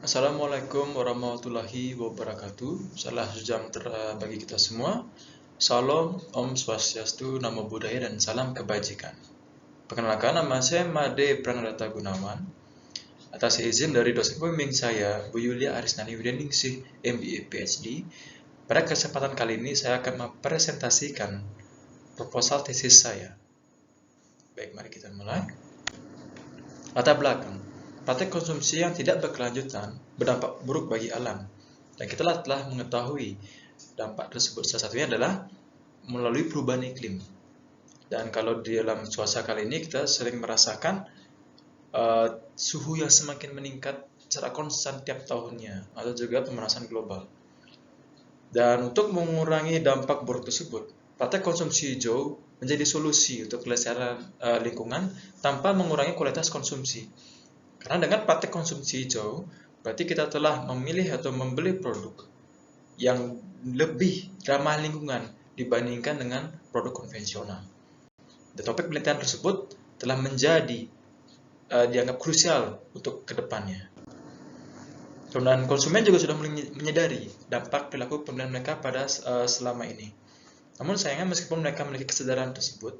Assalamualaikum warahmatullahi wabarakatuh. Salam sejahtera bagi kita semua. Salam, Om Swastiastu, Namo Buddhaya, dan salam kebajikan. Perkenalkan, nama saya Made Prangadata Gunawan. Atas izin dari dosen pembimbing saya, Bu Yulia Arisnani Widianingsih, MBA PhD, pada kesempatan kali ini saya akan mempresentasikan proposal tesis saya. Baik, mari kita mulai. Latar belakang. Praktek konsumsi yang tidak berkelanjutan berdampak buruk bagi alam. Dan kita telah mengetahui dampak tersebut salah satunya adalah melalui perubahan iklim. Dan kalau di dalam cuaca kali ini kita sering merasakan suhu yang semakin meningkat secara konstan tiap tahunnya, atau juga pemanasan global. Dan untuk mengurangi dampak buruk tersebut, praktek konsumsi hijau menjadi solusi untuk kelestarian lingkungan tanpa mengurangi kualitas konsumsi. Karena dengan praktek konsumsi hijau, berarti kita telah memilih atau membeli produk yang lebih ramah lingkungan dibandingkan dengan produk konvensional. Dan topik penelitian tersebut telah menjadi dianggap krusial untuk kedepannya. Dan konsumen juga sudah menyadari dampak perilaku pembelian mereka pada selama ini. Namun sayangnya meskipun mereka memiliki kesadaran tersebut,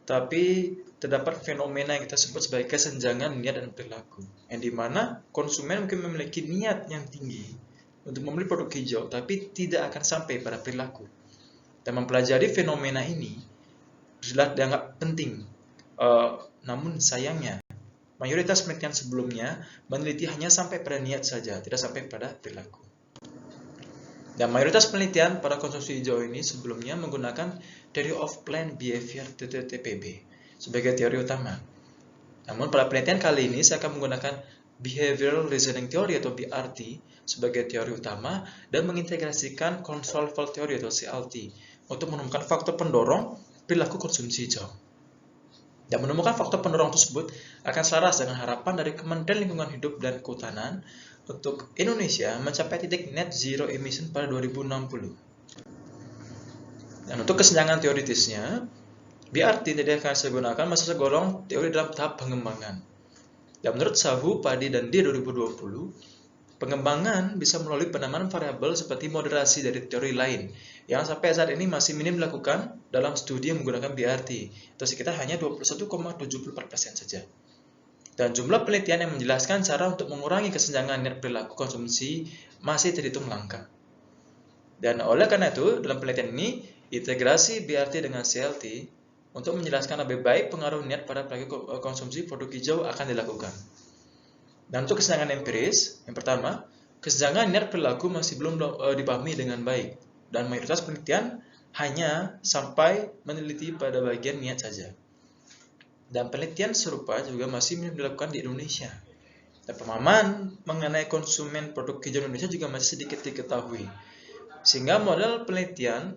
tapi terdapat fenomena yang kita sebut sebagai kesenjangan niat dan perilaku, yang dimana konsumen mungkin memiliki niat yang tinggi untuk membeli produk hijau, tapi tidak akan sampai pada perilaku. Dan mempelajari fenomena ini sudah dianggap penting. Namun sayangnya, mayoritas penelitian sebelumnya meneliti hanya sampai pada niat saja, tidak sampai pada perilaku. Dan mayoritas penelitian pada konsumsi hijau ini sebelumnya menggunakan Theory of Plant Behavior (TPB) sebagai teori utama. Namun pada penelitian kali ini saya akan menggunakan Behavioral Reasoning Theory atau BRT sebagai teori utama dan mengintegrasikan Control Theory atau CLT untuk menemukan faktor pendorong perilaku konsumsi hijau. Dan menemukan faktor pendorong tersebut akan selaras dengan harapan dari Kementerian Lingkungan Hidup dan Kehutanan untuk Indonesia mencapai titik net zero emission pada 2060. Dan untuk kesenjangan teoritisnya, BRT tidak akan saya gunakan masih tergolong teori dalam tahap pengembangan. Dan menurut Sahu, Padi, dan D 2020, pengembangan bisa melalui penambahan variabel seperti moderasi dari teori lain yang sampai saat ini masih minim dilakukan dalam studi yang menggunakan BRT, atau sekitar hanya 21,74% saja. Dan jumlah penelitian yang menjelaskan cara untuk mengurangi kesenjangan niat perilaku konsumsi masih terhitung langka. Dan oleh karena itu, dalam penelitian ini, integrasi BRT dengan CLT untuk menjelaskan lebih baik pengaruh niat pada perilaku konsumsi produk hijau akan dilakukan. Dan untuk kesenjangan empiris, yang pertama, kesenjangan niat perilaku masih belum dipahami dengan baik, dan mayoritas penelitian hanya sampai meneliti pada bagian niat saja. Dan penelitian serupa juga masih belum dilakukan di Indonesia. Dan pemahaman mengenai konsumen produk hijau Indonesia juga masih sedikit diketahui. Sehingga model penelitian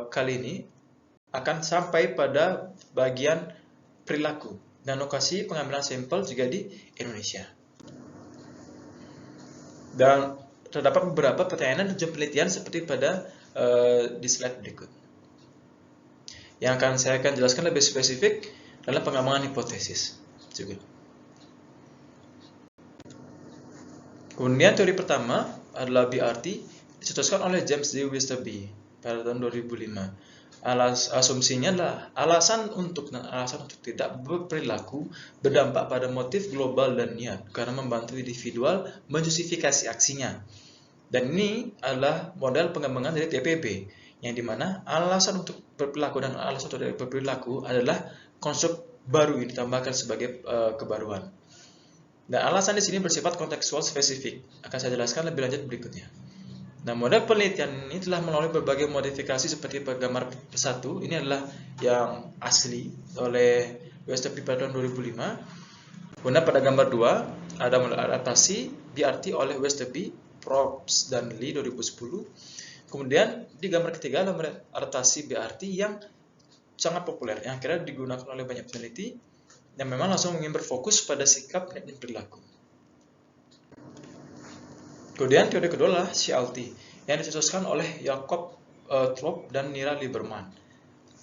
kali ini akan sampai pada bagian perilaku. Dan lokasi pengambilan sampel juga di Indonesia. Dan terdapat beberapa pertanyaan dan tujuan penelitian seperti pada di slide berikut. Yang saya akan jelaskan lebih spesifik dalam pengembangan hipotesis juga. Kemudian teori pertama adalah BRT, dicetuskan oleh James D. Westerby pada tahun 2005. Asumsinya adalah alasan untuk tidak berperilaku berdampak pada motif global dan niat karena membantu individual menjustifikasi aksinya. Dan ini adalah model pengembangan dari TPB, yang dimana alasan untuk berperilaku dan alasan untuk tidak berperilaku adalah konstruk baru yang ditambahkan sebagai kebaruan. Dan alasan di sini bersifat kontekstual spesifik. Akan saya jelaskan lebih lanjut berikutnya. Nah, model penelitian ini telah melalui berbagai modifikasi seperti pada gambar 1. Ini adalah yang asli oleh Westerby pada tahun 2005. Kemudian pada gambar 2 ada model adaptasi BRT oleh Westerby, Probst, dan Lee 2010. Kemudian di gambar ketiga ada model adaptasi BRT yang sangat populer, yang akhirnya digunakan oleh banyak peneliti yang memang langsung ingin berfokus pada sikap dan perilaku. Kemudian teori kedua adalah CLT, yang dicetuskan oleh Jacob Thorpe dan Nira Lieberman.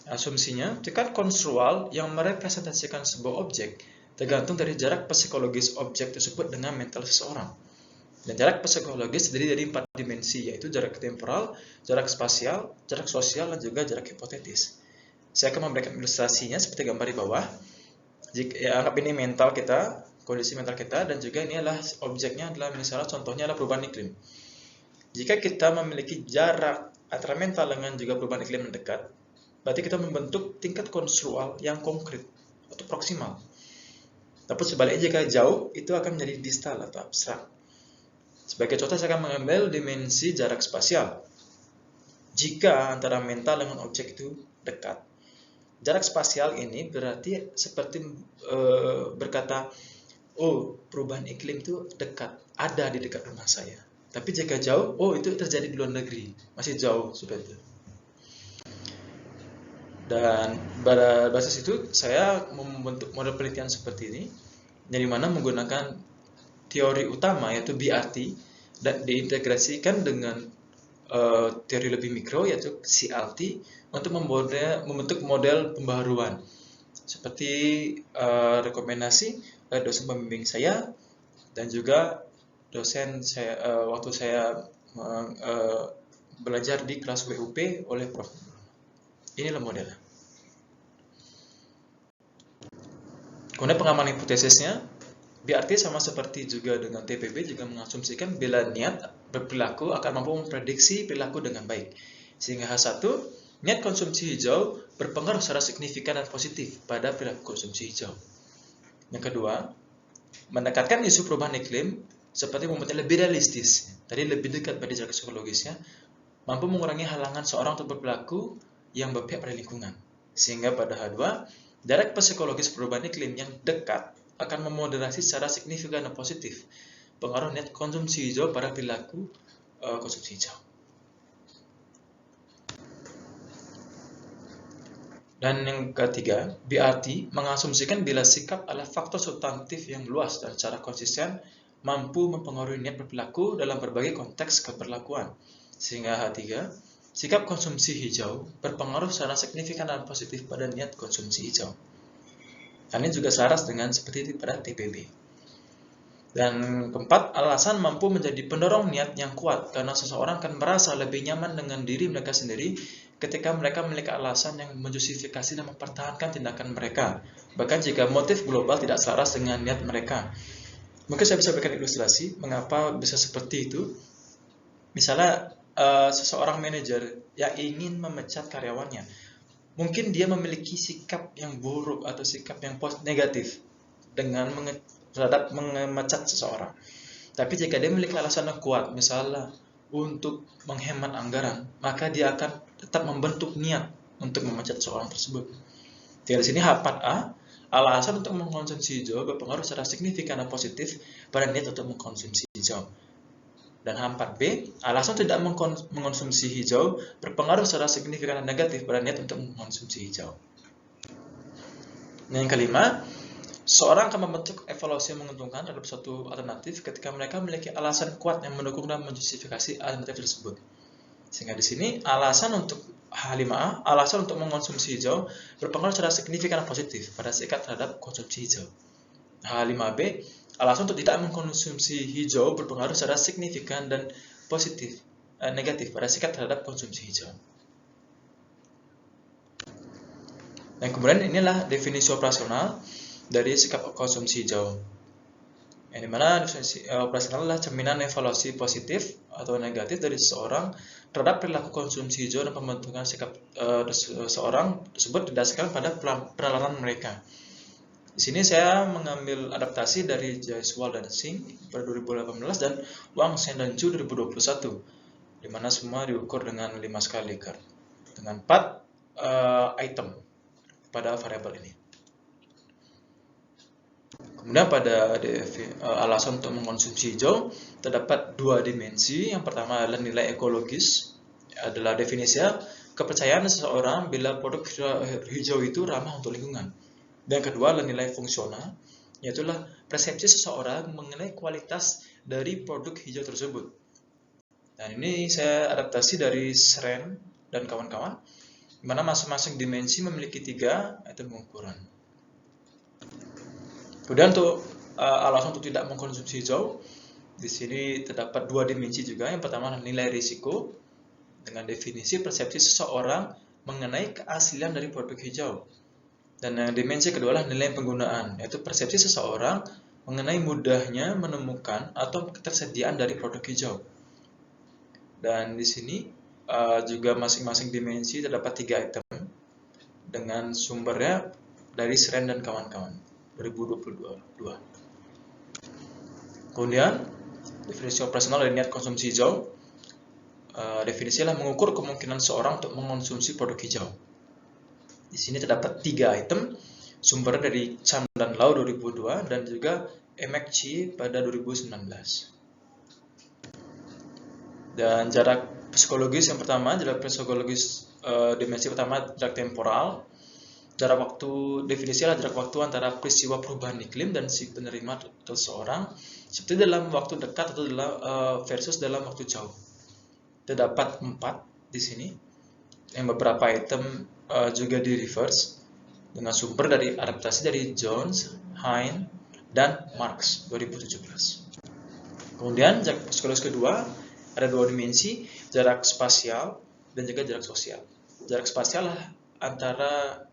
Asumsinya, tingkat konstrual yang merepresentasikan sebuah objek tergantung dari jarak psikologis objek tersebut dengan mental seseorang. Dan jarak psikologis terdiri dari 4 dimensi, yaitu jarak temporal, jarak spasial, jarak sosial, dan juga jarak hipotetis. Saya akan memberikan ilustrasinya seperti gambar di bawah. Jika anggap ini mental kita, kondisi mental kita, dan juga ini adalah objeknya adalah misalnya contohnya adalah perubahan iklim. Jika kita memiliki jarak antara mental dengan juga perubahan iklim yang dekat, berarti kita membentuk tingkat konseptual yang konkret atau proksimal. Tapi sebaliknya jika jauh, itu akan menjadi distal atau abstrak. Sebagai contoh, saya akan mengambil dimensi jarak spasial. Jika antara mental dengan objek itu dekat, jarak spasial ini berarti seperti berkata, oh, perubahan iklim itu dekat, ada di dekat rumah saya. Tapi jika jauh, oh, itu terjadi di luar negeri, masih jauh seperti itu. Dan pada basis itu saya membentuk model penelitian seperti ini, dari mana menggunakan teori utama yaitu BRT dan diintegrasikan dengan teori lebih mikro yaitu CLT untuk membentuk model pembaharuan. Seperti rekomendasi dosen pembimbing saya dan juga dosen saya waktu saya belajar di kelas WUP oleh Prof. Inilah modelnya. Kemudian pengaman hipotesisnya, BRT sama seperti juga dengan TPB juga mengasumsikan bila niat berperilaku akan mampu memprediksi perilaku dengan baik. Sehingga H1, niat konsumsi hijau berpengaruh secara signifikan dan positif pada perilaku konsumsi hijau. Yang kedua, mendekatkan isu perubahan iklim seperti membuatnya lebih realistis, tadi lebih dekat pada jarak psikologisnya, mampu mengurangi halangan seorang untuk berperilaku yang berpihak pada lingkungan. Sehingga pada H2, jarak psikologis perubahan iklim yang dekat akan memoderasi secara signifikan dan positif pengaruh niat konsumsi hijau pada perilaku konsumsi hijau. Dan yang ketiga, BRT mengasumsikan bila sikap adalah faktor substantif yang luas dan secara konsisten mampu mempengaruhi niat berperilaku dalam berbagai konteks keperlakuan. Sehingga H3, sikap konsumsi hijau berpengaruh secara signifikan dan positif pada niat konsumsi hijau. Dan ini juga selaras dengan seperti itu pada TPB. Dan keempat, alasan mampu menjadi pendorong niat yang kuat karena seseorang akan merasa lebih nyaman dengan diri mereka sendiri ketika mereka memiliki alasan yang menjustifikasi dan mempertahankan tindakan mereka, bahkan jika motif global tidak selaras dengan niat mereka. Mungkin saya bisa berikan ilustrasi mengapa bisa seperti itu. Misalnya seseorang manajer yang ingin memecat karyawannya, mungkin dia memiliki sikap yang buruk atau sikap yang negatif dengan terhadap memecat seseorang. Tapi jika dia memiliki alasan yang kuat, misalnya untuk menghemat anggaran, maka dia akan tetap membentuk niat untuk memecat seseorang tersebut. Di sini H4A, alasan untuk mengkonsumsi hijau berpengaruh secara signifikan dan positif pada niat untuk mengkonsumsi hijau. Dan H4B, alasan tidak mengkonsumsi hijau berpengaruh secara signifikan dan negatif pada niat untuk mengkonsumsi hijau. Nah, yang kelima, seorang akan membentuk evaluasi yang menguntungkan terhadap suatu alternatif ketika mereka memiliki alasan kuat yang mendukung dan menjustifikasi alternatif tersebut. Sehingga di sini alasan untuk H5A, alasan untuk mengkonsumsi hijau berpengaruh secara signifikan dan positif pada sikap terhadap konsumsi hijau. H5B, alasan untuk tidak mengkonsumsi hijau berpengaruh secara signifikan dan negatif pada sikap terhadap konsumsi hijau. Dan kemudian inilah definisi operasional dari sikap konsumsi hijau. Yang dimana definisi operasional adalah cerminan evaluasi positif atau negatif dari seseorang terhadap perilaku konsumsi hijau dan pembentukan sikap seseorang tersebut didasarkan pada penalaran mereka. Di sini saya mengambil adaptasi dari Jaiswal dan Singh pada 2018 dan Wang Shen dan Zhu 2021, di mana semua diukur dengan 5 skala Likert dengan 4 item pada variabel ini. Kemudian pada alasan untuk mengkonsumsi hijau terdapat 2 dimensi. Yang pertama adalah nilai ekologis, adalah definisinya kepercayaan seseorang bila produk hijau itu ramah untuk lingkungan. Dan yang kedua adalah nilai fungsional, yaitu persepsi seseorang mengenai kualitas dari produk hijau tersebut. Dan ini saya adaptasi dari Sren dan kawan-kawan, di mana masing-masing dimensi memiliki 3 item pengukuran. Kemudian untuk alasan untuk tidak mengkonsumsi hijau, di sini terdapat dua dimensi juga. Yang pertama nilai risiko dengan definisi persepsi seseorang mengenai keaslian dari produk hijau. Dan yang dimensi kedua adalah nilai penggunaan, yaitu persepsi seseorang mengenai mudahnya menemukan atau ketersediaan dari produk hijau. Dan di sini juga masing-masing dimensi terdapat 3 item dengan sumbernya dari Sren dan kawan-kawan 2022. Kemudian definisi operasional dari niat konsumsi hijau. Definisinya mengukur kemungkinan seorang untuk mengonsumsi produk hijau. Di sini terdapat 3 item sumber dari Chan dan Lau 2002 dan juga McChee pada 2019. Dan jarak psikologis yang pertama, jarak psikologis dimensi pertama jarak temporal. Jarak waktu definisinya jarak waktu antara peristiwa perubahan iklim dan si penerima atau seseorang, seperti dalam waktu dekat atau versus dalam waktu jauh. Terdapat 4 di sini. Yang beberapa item juga di reverse dengan sumber dari adaptasi dari Jones, Hein, dan Marx 2017. Kemudian jarak psikologis kedua ada 2 dimensi, jarak spasial dan juga jarak sosial. Jarak spasial adalah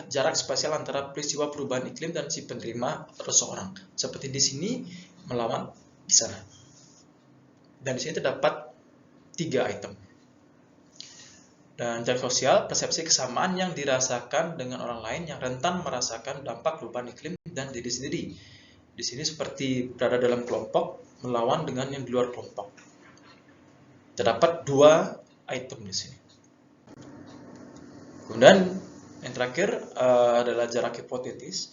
jarak spasial antara peristiwa perubahan iklim dan si penerima atau seseorang. Seperti di sini melawan di sana. Dan di sini terdapat 3 item. Dan jarak sosial, persepsi kesamaan yang dirasakan dengan orang lain yang rentan merasakan dampak perubahan iklim dan diri sendiri. Di sini seperti berada dalam kelompok melawan dengan yang di luar kelompok. Terdapat 2 item di sini. Kemudian yang terakhir adalah jarak hipotetis,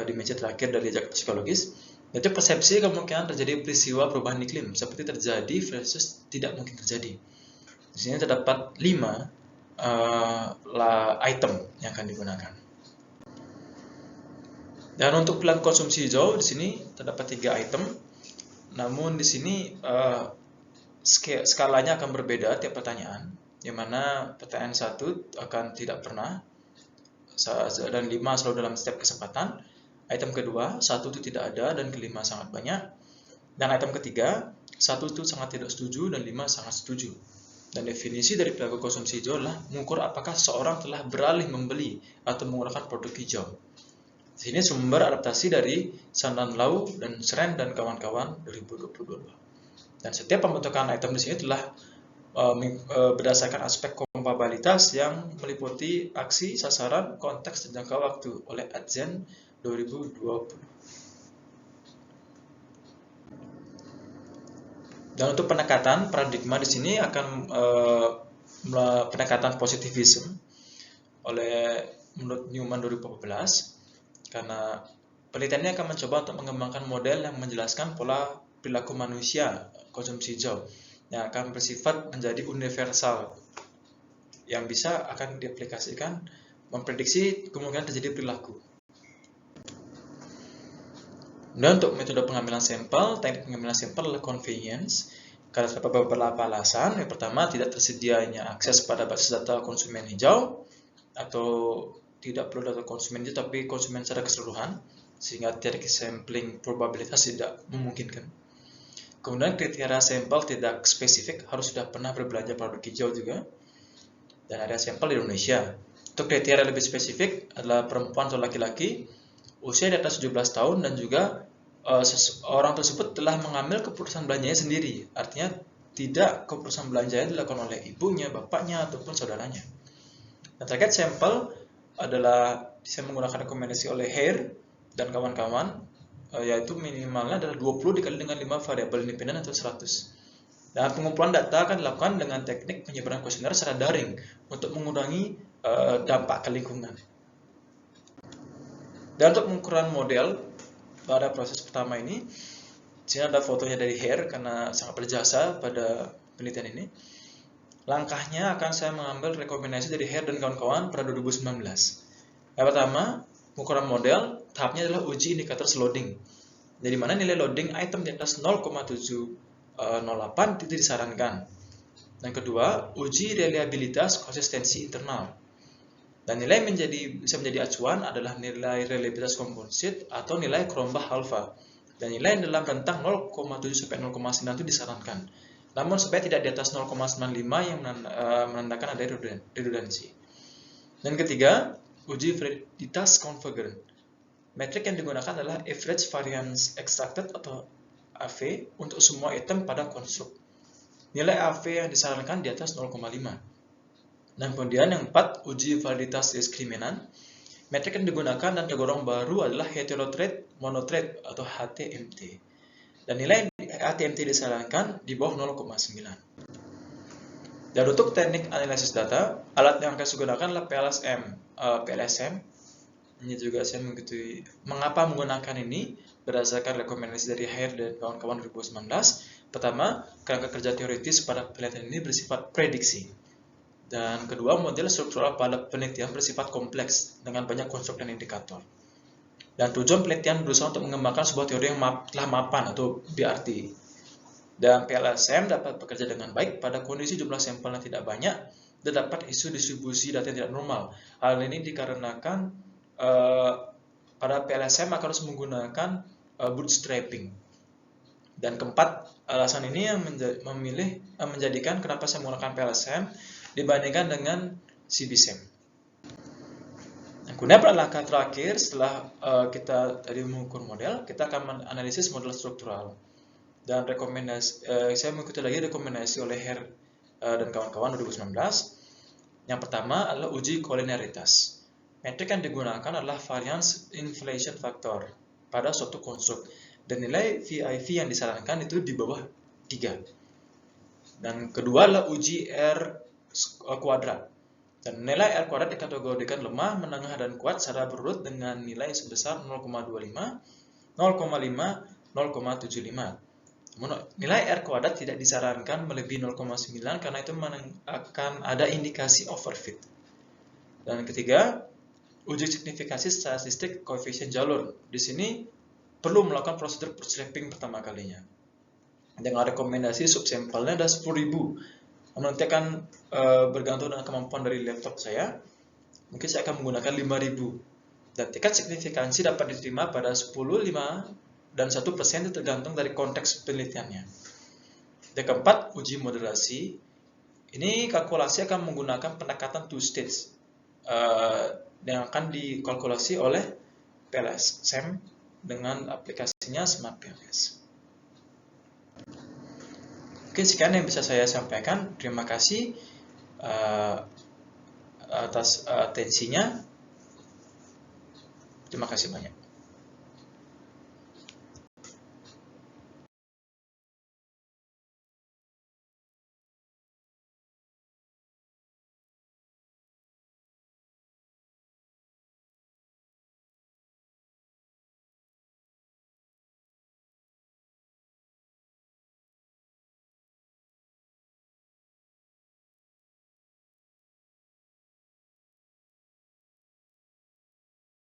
dimensi terakhir dari jarak psikologis, yaitu persepsi kemungkinan terjadi peristiwa perubahan iklim seperti terjadi versus tidak mungkin terjadi. Di sini terdapat 5 item yang akan digunakan. Dan untuk perilaku konsumsi hijau di sini terdapat 3 item. Namun di sini skalanya akan berbeda tiap pertanyaan, yang mana pertanyaan 1 akan tidak pernah dan 5 selalu dalam setiap kesempatan. Item kedua 1 itu tidak ada dan kelima sangat banyak. Dan item ketiga 1 itu sangat tidak setuju dan 5 sangat setuju. Dan definisi dari perilaku konsumsi hijau adalah mengukur apakah seorang telah beralih membeli atau menggunakan produk hijau. Di sini sumber adaptasi dari Chan dan Lau dan Sren dan kawan-kawan 2022. Dan setiap pembentukan item di sini telah berdasarkan aspek kompatibilitas yang meliputi aksi, sasaran, konteks, dan jangka waktu oleh Adzen 2020. Dan untuk pendekatan paradigma di sini akan pendekatan positivisme menurut Newman 2014, karena penelitiannya akan mencoba untuk mengembangkan model yang menjelaskan pola perilaku manusia konsumsi hijau yang akan bersifat menjadi universal, yang bisa akan diaplikasikan memprediksi kemungkinan terjadi perilaku. Dan untuk metode pengambilan sampel, teknik pengambilan sampel adalah convenience, karena terdapat beberapa alasan. Yang pertama, tidak tersedianya akses pada basis data konsumen hijau, atau tidak perlu data konsumen hijau tapi konsumen secara keseluruhan, sehingga teknik sampling probabilitas tidak memungkinkan. Kemudian kriteria sampel tidak spesifik, harus sudah pernah berbelanja produk hijau juga, dan area sampel di Indonesia. Untuk kriteria lebih spesifik adalah perempuan atau laki-laki, usia di atas 17 tahun, dan juga orang tersebut telah mengambil keputusan belanjanya sendiri. Artinya tidak keputusan belanjanya dilakukan oleh ibunya, bapaknya, ataupun saudaranya. Dan target sampel adalah bisa menggunakan rekomendasi oleh Hare dan kawan-kawan, yaitu minimalnya adalah 20 dikali dengan 5 variabel independen atau 100. Dan pengumpulan data akan dilakukan dengan teknik penyebaran kuesioner secara daring untuk mengurangi dampak ke lingkungan. Dan untuk pengukuran model pada proses pertama ini, di sini ada fotonya dari Hare karena sangat berjasa pada penelitian ini. Langkahnya akan saya mengambil rekomendasi dari Hare dan kawan-kawan pada 2019. Yang pertama, pengukuran model, tahapnya adalah uji indikator loading. Jadi mana nilai loading item di atas 0,708 itu disarankan. Yang kedua, uji reliabilitas konsistensi internal. Dan nilai bisa menjadi acuan adalah nilai reliabilitas komposit atau nilai Cronbach alpha. Dan nilai dalam rentang 0,7 sampai 0,9 itu disarankan. Namun supaya tidak di atas 0,95 yang menandakan ada redundansi. Dan ketiga, uji validitas konvergen. Metrik yang digunakan adalah average variance extracted atau AV untuk semua item pada konstruk. Nilai AV yang disarankan di atas 0,5. Dan kemudian yang keempat, uji validitas diskriminan. Metrik yang digunakan dan tergolong baru adalah heterotrade monotrade atau HTMT. Dan nilai HTMT disarankan di bawah 0,9. Dan untuk teknik analisis data, alat yang akan digunakan adalah PLSM. Ini juga saya mengetahui mengapa menggunakan ini berdasarkan rekomendasi dari Hare dan kawan-kawan 2019. Pertama, kerangka kerja teoritis pada penelitian ini bersifat prediksi. Dan kedua, model struktural pada penelitian bersifat kompleks dengan banyak konstruk dan indikator. Dan tujuan penelitian berusaha untuk mengembangkan sebuah teori yang telah mapan atau BRT. Dan PLSM dapat bekerja dengan baik pada kondisi jumlah sampel yang tidak banyak dan dapat isu distribusi data yang tidak normal. Hal ini dikarenakan pada PLSM akan harus menggunakan bootstrapping. Dan keempat, alasan ini yang menjadikan kenapa saya menggunakan PLSM dibandingkan dengan CBSM. Nah, kemudian pada langkah terakhir setelah kita tadi mengukur model, kita akan menganalisis model struktural. Dan saya mengikuti lagi rekomendasi oleh Hare dan kawan-kawan 2019. Yang pertama adalah uji kolineritas. Metrik yang digunakan adalah variance inflation factor pada suatu konstruk. Dan nilai VIV yang disarankan itu di bawah 3. Dan kedua adalah uji R kuadrat. Dan nilai R kuadrat dikategorikan lemah, menengah, dan kuat secara berurut dengan nilai sebesar 0,25, 0,5, 0,75. Nilai R kuadrat tidak disarankan melebihi 0,9 karena itu akan ada indikasi overfit. Dan ketiga, uji signifikasi statistik koefisien jalur. Di sini perlu melakukan prosedur bootstrapping pertama kalinya. Dengan rekomendasi subsampelnya ada 10.000. Nanti akan bergantung dengan kemampuan dari laptop saya. Mungkin saya akan menggunakan 5.000. Dan tingkat signifikansi dapat diterima pada 10, 5, dan 1% itu tergantung dari konteks penelitiannya. Yang keempat, uji moderasi. Ini kalkulasi akan menggunakan pendekatan two stage yang akan dikalkulasi oleh PLSM dengan aplikasinya Smart PLS. Oke, sekian yang bisa saya sampaikan. Terima kasih atas atensinya. Terima kasih banyak.